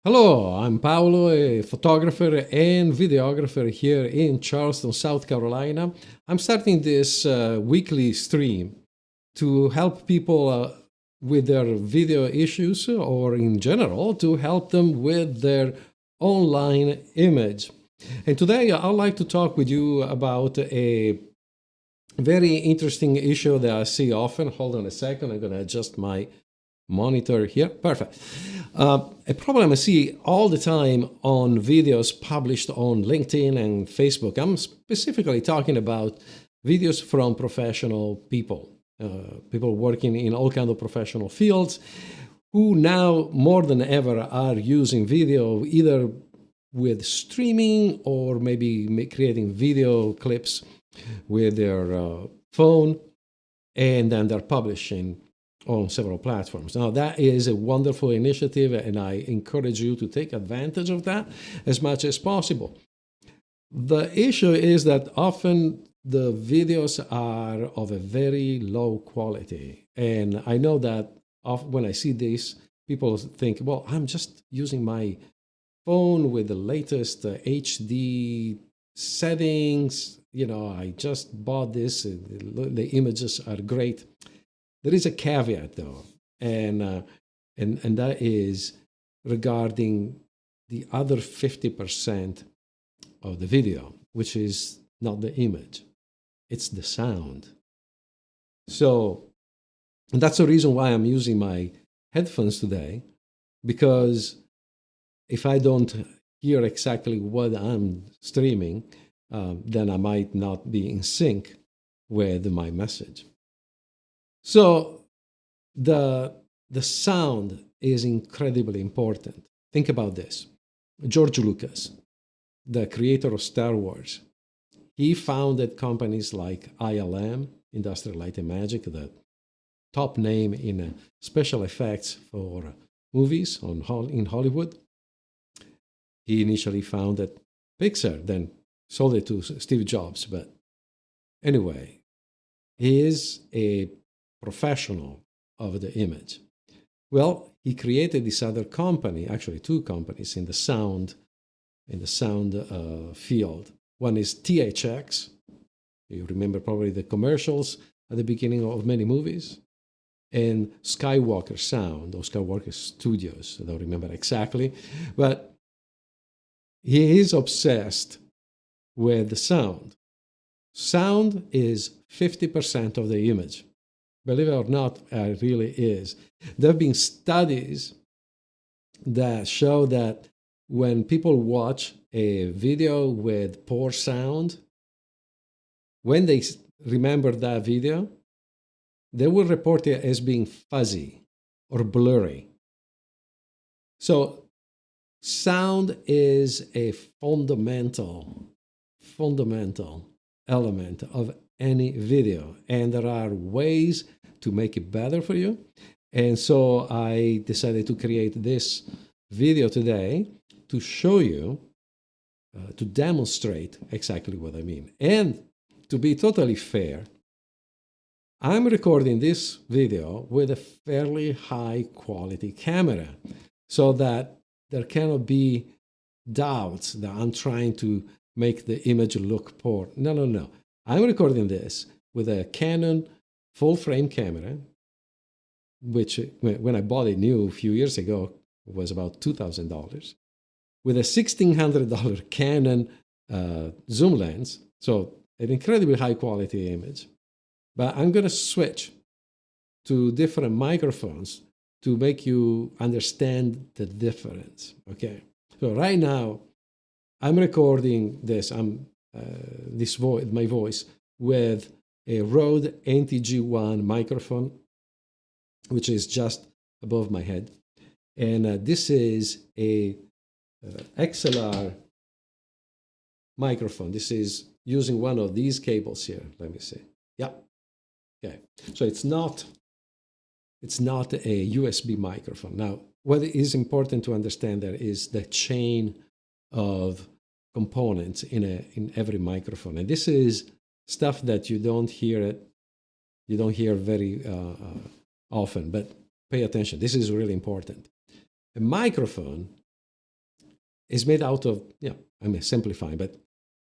Hello, I'm Paolo, a photographer and videographer here in Charleston, South Carolina. I'm starting this weekly stream to help people with their video issues or in general to help them with their online image. And today I'd like to talk with you about a very interesting issue that I see often. Hold on a second, I'm going to adjust my monitor here. Perfect. A problem I see all the time on videos published on LinkedIn and Facebook. I'm specifically talking about videos from professional people, people working in all kinds of professional fields who now more than ever are using video either with streaming or maybe creating video clips with their phone, and then they're publishing on several platforms. Now, that is a wonderful initiative, and I encourage you to take advantage of that as much as possible. The issue is that often the videos are of a very low quality, and I know that when I see this, people think, well, I'm just using my phone with the latest HD settings. I just bought this, the images are great. There is a caveat, though, and that is regarding the other 50% of the video, which is not the image, it's the sound. So that's the reason why I'm using my headphones today, because if I don't hear exactly what I'm streaming, then I might not be in sync with my message. So the sound is incredibly important. Think about this. George Lucas, the creator of Star Wars, he founded companies like ILM, Industrial Light and Magic, the top name in special effects for movies in Hollywood. He initially founded Pixar, then sold it to Steve Jobs. But anyway, he is a professional of the image. Well, he created this other company, actually two companies in the sound field. One is THX. You remember probably the commercials at the beginning of many movies. And Skywalker Sound, or Skywalker Studios. I don't remember exactly. But he is obsessed with the sound. Sound is 50% of the image. Believe it or not, it really is. There have been studies that show that when people watch a video with poor sound, when they remember that video, they will report it as being fuzzy or blurry. So sound is a fundamental element of any video, and there are ways to make it better for you. And so I decided to create this video today to show you, to demonstrate exactly what I mean. And to be totally fair, I'm recording this video with a fairly high quality camera so that there cannot be doubts that I'm trying to make the image look poor. No. I'm recording this with a Canon full frame camera, which when I bought it new a few years ago was about $2,000, with a $1,600 Canon zoom lens, so an incredibly high quality image. But I'm going to switch to different microphones to make you understand the difference. Okay, so right now I'm recording this. My voice with a Rode NTG1 microphone, which is just above my head, and this is a XLR microphone. This is using one of these cables here. Let me see. Yeah. Okay. So it's not a USB microphone. Now, what is important to understand there is the chain of components in every microphone, and this is stuff that you don't hear very often, but pay attention. This is really important. A microphone is made out of, I'm simplifying, but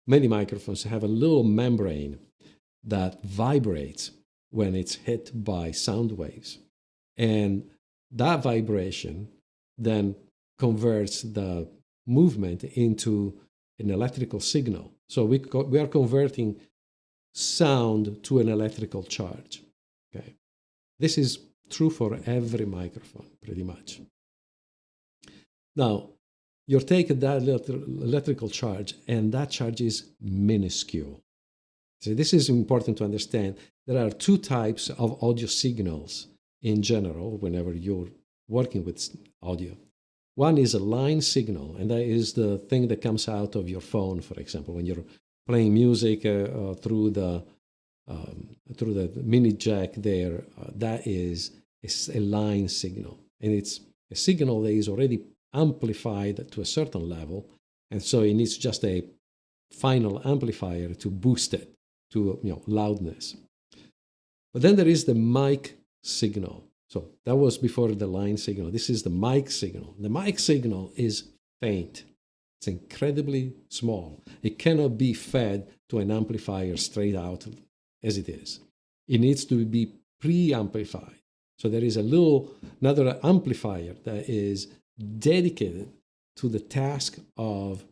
many microphones have a little membrane that vibrates when it's hit by sound waves. And that vibration then converts the movement into an electrical signal. So we are converting sound to an electrical charge. Okay, this is true for every microphone, pretty much. Now, you're taking that electrical charge, and that charge is minuscule. So this is important to understand. There are two types of audio signals in general whenever you're working with audio. One is a line signal, and that is the thing that comes out of your phone, for example, when you're playing music through the mini jack there. That is a line signal, and it's a signal that is already amplified to a certain level, and so it needs just a final amplifier to boost it to loudness. But then there is the mic signal. So that was before the line signal. This is the mic signal. The mic signal is faint. It's incredibly small. It cannot be fed to an amplifier straight out as it is. It needs to be pre-amplified. So there is another amplifier that is dedicated to the task of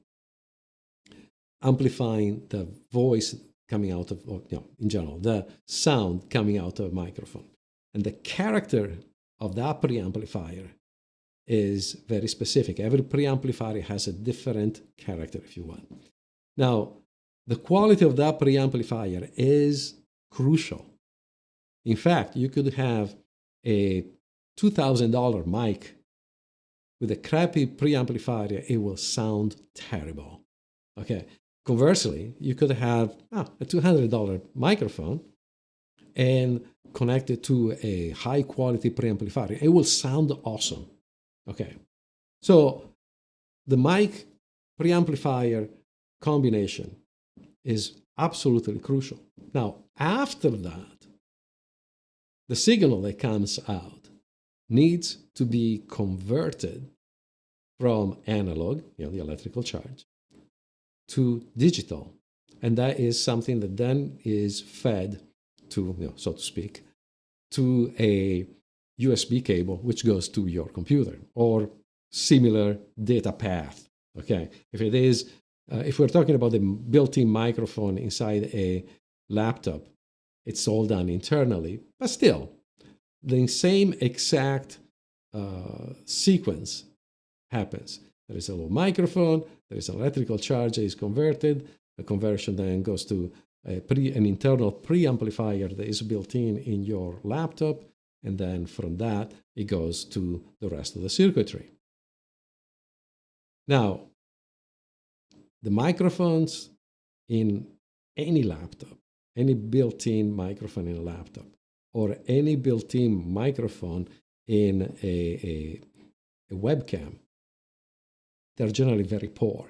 amplifying the voice coming out of, in general, the sound coming out of a microphone. And the character of that preamplifier is very specific. Every preamplifier has a different character, if you want. Now, the quality of that preamplifier is crucial. In fact, you could have a $2,000 mic with a crappy preamplifier, it will sound terrible. Okay. Conversely, you could have a $200 microphone and connect it to a high quality preamplifier. It will sound awesome. Okay. So the mic preamplifier combination is absolutely crucial. Now, after that, the signal that comes out needs to be converted from analog, the electrical charge, to digital. And that is something that then is fed to, so to speak, to a USB cable, which goes to your computer, or similar data path. Okay, if it is, if we're talking about the built-in microphone inside a laptop, it's all done internally, but still, the same exact sequence happens. There is a little microphone, there is an electrical charge that is converted. The conversion then goes to an internal preamplifier that is built in your laptop, and then from that, it goes to the rest of the circuitry. Now, the microphones in any laptop, any built-in microphone in a laptop, or any built-in microphone in a webcam, they're generally very poor.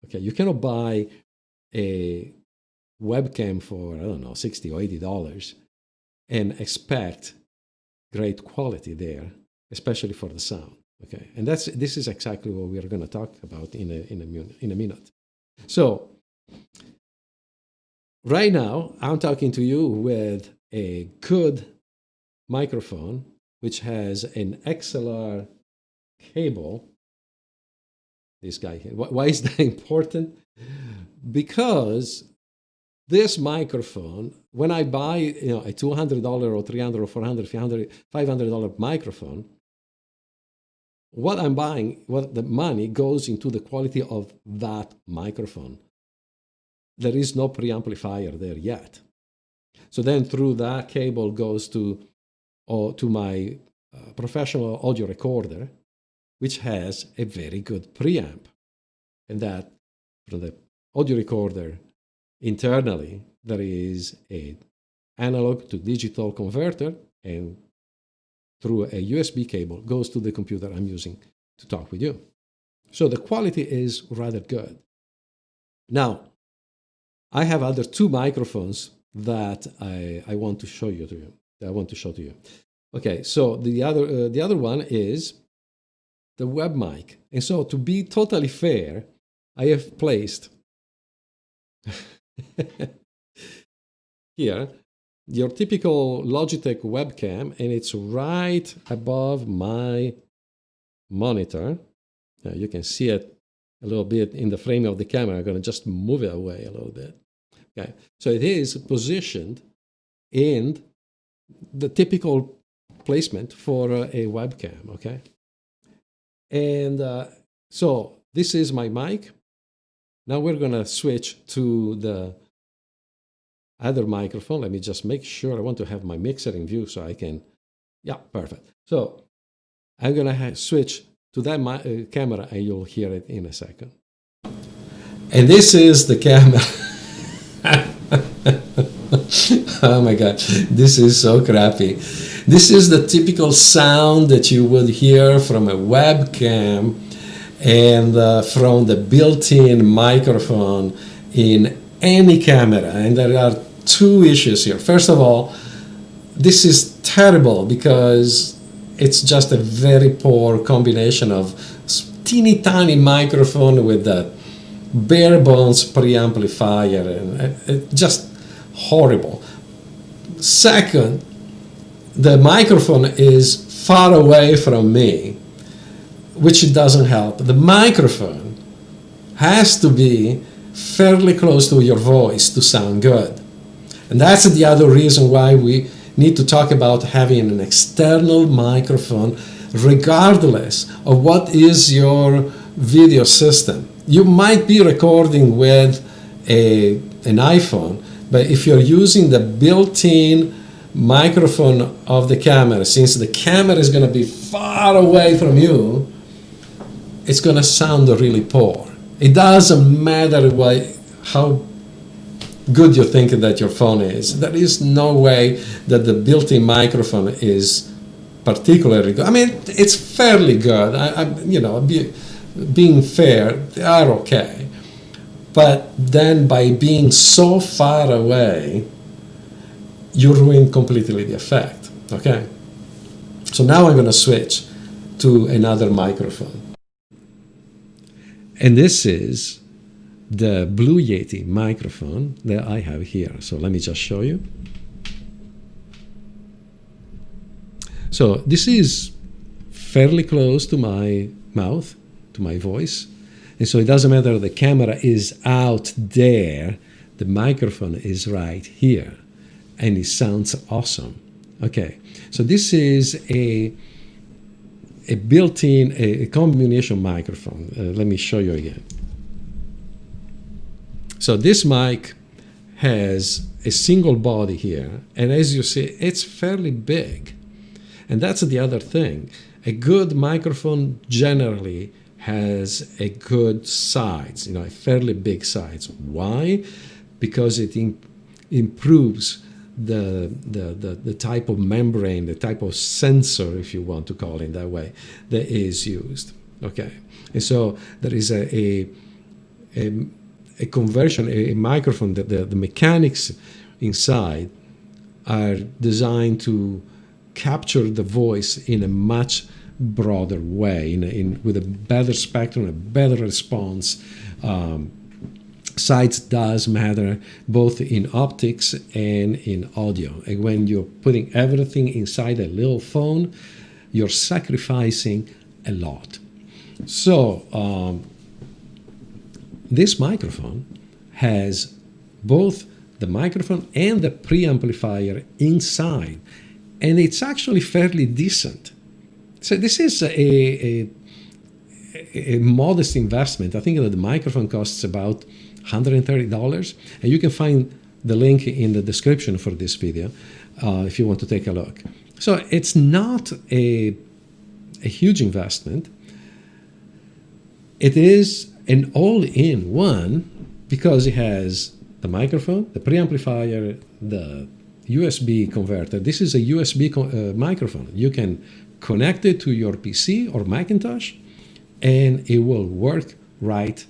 Okay, you cannot buy a webcam for, $60 or $80 and expect great quality there, especially for the sound. Okay, and this is exactly what we are going to talk about in a minute. So right now, I'm talking to you with a good microphone, which has an XLR cable. This guy here. Why is that important? Because this microphone, when I buy a $200 or $300 or $400, $500 microphone, what I'm buying, what the money goes into the quality of that microphone. There is no preamplifier there yet. So then through that cable goes to my professional audio recorder, which has a very good preamp. And that from the audio recorder internally, there is an analog to digital converter, and through a USB cable goes to the computer I'm using to talk with you. So the quality is rather good. Now, I have other two microphones that I want to show you to you. Okay, so the other one is the web mic. And so to be totally fair, I have placed here your typical Logitech webcam, and it's right above my monitor. You can see it a little bit in the frame of the camera. I'm going to just move it away a little bit. Okay, so it is positioned in the typical placement for a webcam. Okay, and so this is my mic. Now we're going to switch to the other microphone. Let me just make sure. I want to have my mixer in view so I can. Yeah, perfect. So I'm going to switch to that camera, and you'll hear it in a second. And this is the camera. Oh my God, this is so crappy. This is the typical sound that you would hear from a webcam and from the built-in microphone in any camera. And there are two issues here. First of all, this is terrible because it's just a very poor combination of teeny tiny microphone with the bare bones preamplifier, and just horrible. Second, the microphone is far away from me, which doesn't help. The microphone has to be fairly close to your voice to sound good. And that's the other reason why we need to talk about having an external microphone regardless of what is your video system. You might be recording with an iPhone, but if you're using the built-in microphone of the camera, since the camera is going to be far away from you, it's going to sound really poor. It doesn't matter how good you think that your phone is. There is no way that the built-in microphone is particularly good. I mean, it's fairly good. Being fair, they are okay. But then by being so far away, you ruin completely the effect. Okay? So now I'm going to switch to another microphone. And this is the Blue Yeti microphone that I have here. So let me just show you. So this is fairly close to my mouth, to my voice. And so it doesn't matter the camera is out there, the microphone is right here. And it sounds awesome. Okay, so this is a built-in, a combination microphone. Let me show you again. So this mic has a single body here, and as you see, it's fairly big. And that's the other thing. A good microphone generally has a good sides, a fairly big sides. Why? Because it improves the type of membrane, the type of sensor, if you want to call it that way, that is used. Okay, and so there is a conversion, a microphone that the mechanics inside are designed to capture the voice in a much broader way, with a better spectrum, a better response. Size does matter both in optics and in audio. And when you're putting everything inside a little phone, you're sacrificing a lot. So this microphone has both the microphone and the preamplifier inside, and it's actually fairly decent. So this is a modest investment. I think that the microphone costs about $130, and you can find the link in the description for this video if you want to take a look. So it's not a huge investment. It is an all-in-one because it has the microphone, the preamplifier, the USB converter. This is a USB microphone. You can connect it to your PC or Macintosh, and it will work right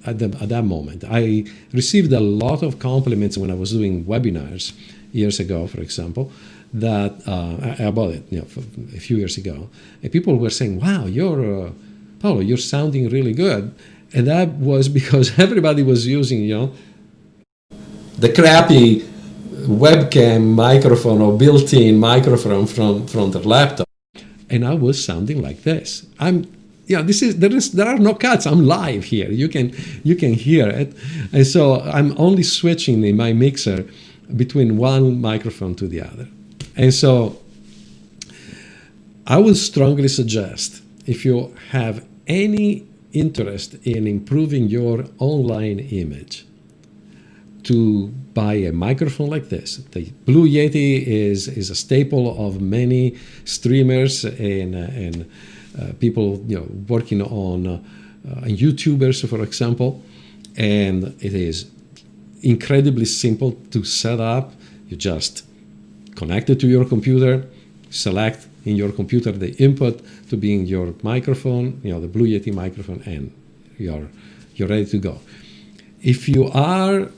at that moment. I received a lot of compliments when I was doing webinars years ago, for example, that I bought it, a few years ago, and people were saying, "Wow, Paolo, you're sounding really good," and that was because everybody was using, the crappy webcam microphone or built-in microphone from their laptop, and I was sounding like this. There are no cuts. I'm live here. You can hear it, and so I'm only switching in my mixer between one microphone to the other. And so I would strongly suggest, if you have any interest in improving your online image, to buy a microphone like this. The Blue Yeti is a staple of many streamers and people working on YouTubers, for example, and it is incredibly simple to set up. You just connect it to your computer, select in your computer the input to being your microphone, the Blue Yeti microphone, and you're ready to go. If you are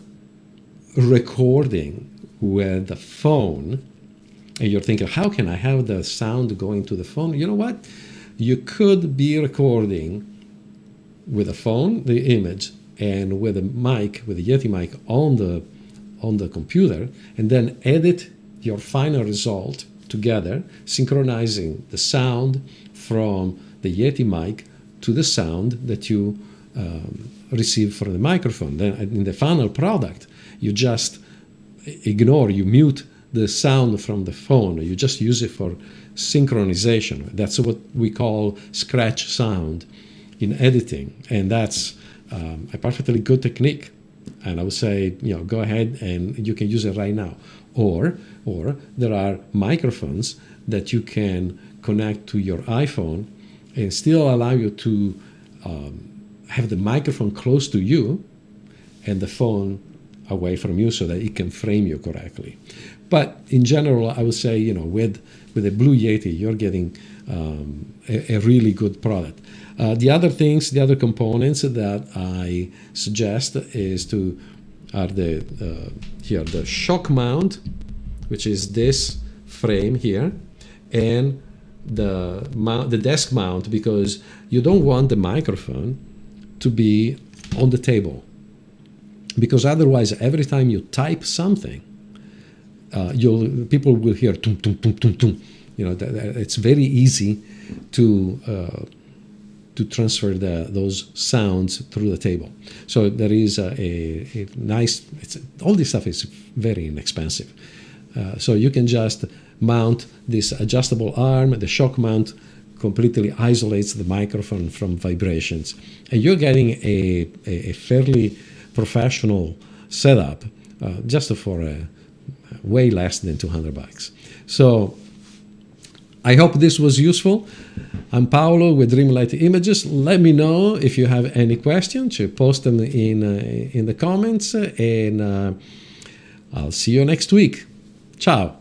recording with the phone and you're thinking, how can I have the sound going to the phone? You know what? You could be recording with a phone, the image, and with a mic, with a Yeti mic on the computer, and then edit your final result together, synchronizing the sound from the Yeti mic to the sound that you receive from the microphone. Then in the final product, you just you mute the sound from the phone. You just use it for synchronization. That's what we call scratch sound in editing, and that's a perfectly good technique. And I would say, go ahead and you can use it right now. Or there are microphones that you can connect to your iPhone and still allow you to have the microphone close to you and the phone away from you so that it can frame you correctly. But in general, I would say, with the Blue Yeti, you're getting a really good product. The other components that I suggest are the shock mount, which is this frame here, and the desk mount, because you don't want the microphone to be on the table, because otherwise every time you type something, people will hear tum tum tum tum tum. It's very easy to transfer those sounds through the table. So there is a nice. All this stuff is very inexpensive. So you can just mount this adjustable arm. The shock mount completely isolates the microphone from vibrations, and you're getting a fairly professional setup just for way less than $200. So I hope this was useful. I'm Paolo with Dreamlight Images. Let me know if you have any questions. You post them in the comments, and I'll see you next week. Ciao.